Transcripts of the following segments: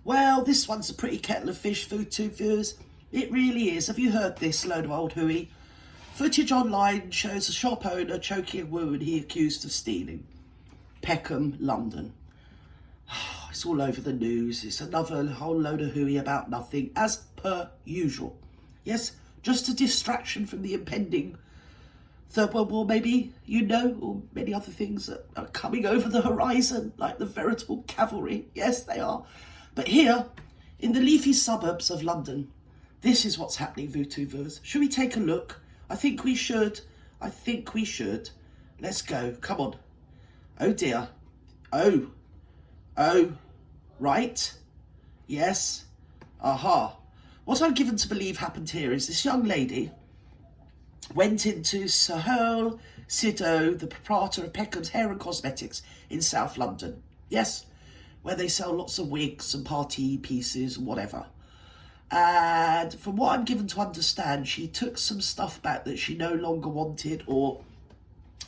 Well, this one's a pretty kettle of fish, YouTube viewers. It really is. Have you heard this load of old hooey? Footage online shows a shop owner choking a woman he accused of stealing. Peckham, London. It's all over the news. It's another whole load of hooey about nothing, as per usual. Yes, just a distraction from the impending Third World War, maybe, or many other things that are coming over the horizon, like the veritable cavalry. Yes, they are. But here, in the leafy suburbs of London, this is what's happening, VooTubers. Should we take a look? I think we should. Let's go. Come on. Oh dear. Oh. Right. Yes. Aha. What I'm given to believe happened here is this young lady went into Sahel Sido, the proprietor of Peckham's Hair and Cosmetics in South London. Yes, where they sell lots of wigs and party pieces and whatever. And from what I'm given to understand, she took some stuff back that she no longer wanted, or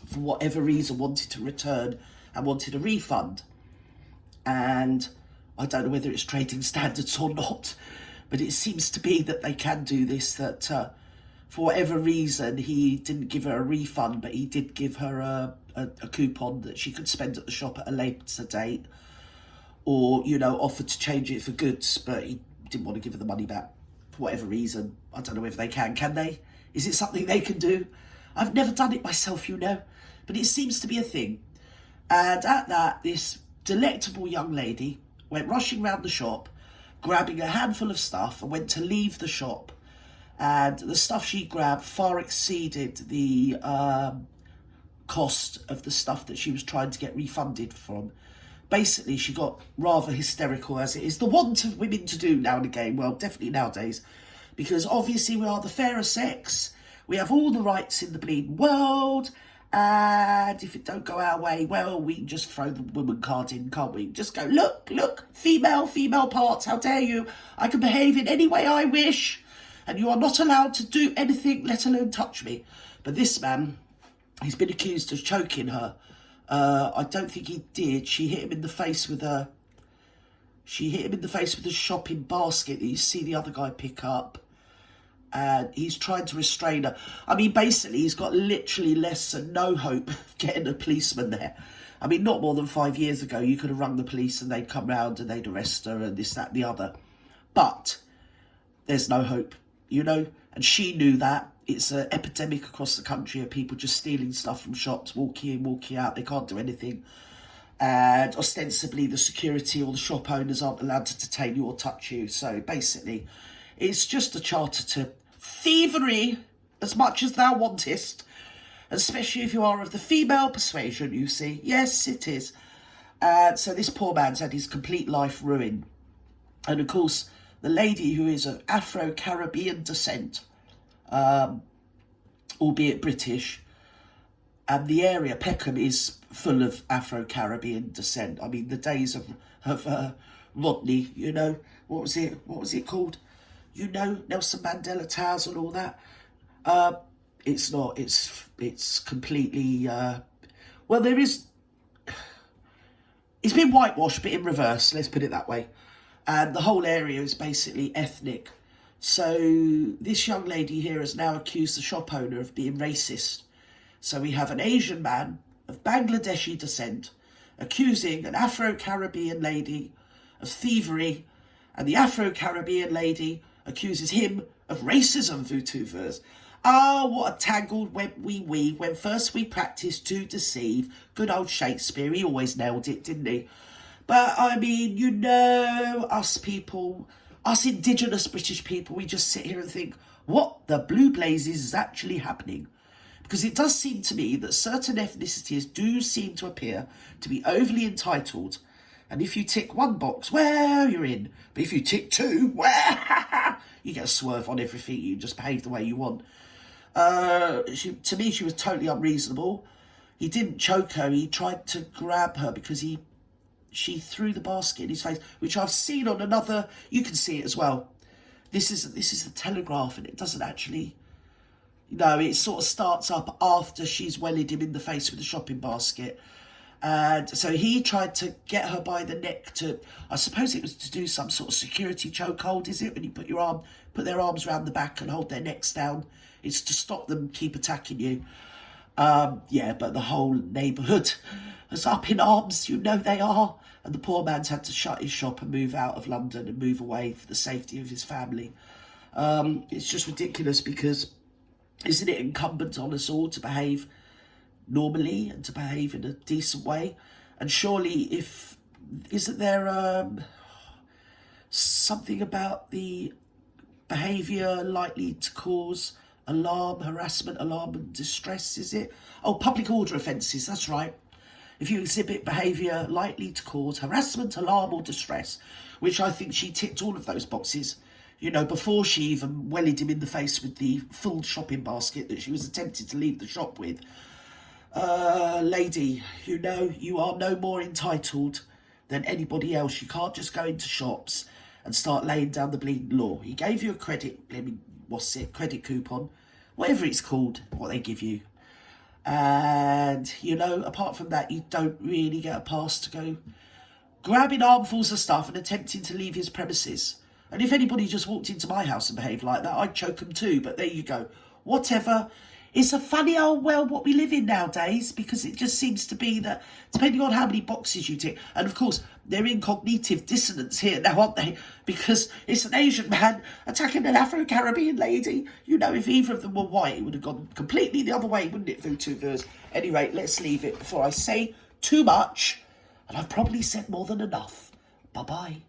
for whatever reason wanted to return and wanted a refund. And I don't know whether it's trading standards or not, but it seems to be that they can do this, that for whatever reason he didn't give her a refund, but he did give her a coupon that she could spend at the shop at a later date, or, offered to change it for goods, but he didn't want to give her the money back for whatever reason. I don't know if they can they? Is it something they can do? I've never done it myself, but it seems to be a thing. And at that, this delectable young lady went rushing round the shop, grabbing a handful of stuff, and went to leave the shop. And the stuff she grabbed far exceeded the cost of the stuff that she was trying to get refunded from. Basically, she got rather hysterical, as it is the want of women to do now and again. Well, definitely nowadays, because obviously we are the fairer sex. We have all the rights in the bleeding world. And if it don't go our way, well, we can just throw the woman card in, can't we? Just go, look, female parts, how dare you? I can behave in any way I wish, and you are not allowed to do anything, let alone touch me. But this man, he's been accused of choking her. I don't think he did. She hit him in the face with a shopping basket that you see the other guy pick up. And he's trying to restrain her. I mean, basically, he's got literally less than no hope of getting a policeman there. I mean, not more than 5 years ago, you could have rung the police and they'd come round and they'd arrest her and this, that, and the other. But there's no hope, and she knew that. It's an epidemic across the country of people just stealing stuff from shops, walking in, walking out. They can't do anything. And ostensibly, the security or the shop owners aren't allowed to detain you or touch you. So basically, it's just a charter to thievery as much as thou wantest, especially if you are of the female persuasion, you see. Yes, it is. So this poor man's had his complete life ruined. And of course, the lady, who is of Afro-Caribbean descent, albeit British, and the area, Peckham, is full of Afro-Caribbean descent. I mean, the days of Rodney, what was it called? Nelson Mandela Towers and all that. It's not. It's completely. Well, there is. It's been whitewashed, but in reverse. Let's put it that way. And the whole area is basically ethnic. So this young lady here has now accused the shop owner of being racist. So we have an Asian man of Bangladeshi descent accusing an Afro-Caribbean lady of thievery, and the Afro-Caribbean lady accuses him of racism, VooTubers. What a tangled web we weave when first we practice to deceive. Good old Shakespeare, he always nailed it, didn't he? But I mean, us people, us indigenous British people, we just sit here and think, what the blue blazes is actually happening? Because it does seem to me that certain ethnicities do seem to appear to be overly entitled. And if you tick one box, well, you're in. But if you tick two, well, you get a swerve on everything. You just behave the way you want. To me, she was totally unreasonable. He didn't choke her. He tried to grab her because she threw the basket in his face, which I've seen on another. You can see it as well. This is the Telegraph, and it doesn't actually. No, it sort of starts up after she's wellied him in the face with a shopping basket. And so he tried to get her by the neck to, I suppose it was to do some sort of security chokehold, is it? When you put their arms around the back and hold their necks down. It's to stop them keep attacking you. Yeah, but the whole neighbourhood is up in arms, you know they are. And the poor man's had to shut his shop and move out of London and move away for the safety of his family. It's just ridiculous because isn't it incumbent on us all to behave normally and to behave in a decent way? And surely isn't there something about the behaviour likely to cause alarm, harassment, alarm and distress, is it? Oh, public order offences, that's right. If you exhibit behaviour likely to cause harassment, alarm or distress, which I think she ticked all of those boxes, you know, before she even wellied him in the face with the full shopping basket that she was attempting to leave the shop with. Lady, you know, you are no more entitled than anybody else. You can't just go into shops and start laying down the bleeding law. He gave you a credit, credit coupon, whatever it's called, what they give you. And, you know, apart from that, you don't really get a pass to go grabbing armfuls of stuff and attempting to leave his premises. And if anybody just walked into my house and behaved like that, I'd choke them too. But there you go. Whatever. It's a funny old world what we live in nowadays, because it just seems to be that, depending on how many boxes you tick, and of course, they're in cognitive dissonance here now, aren't they? Because it's an Asian man attacking an Afro-Caribbean lady. You know, if either of them were white, it would have gone completely the other way, wouldn't it, VooTubers? Anyway, let's leave it before I say too much, and I've probably said more than enough. Bye-bye.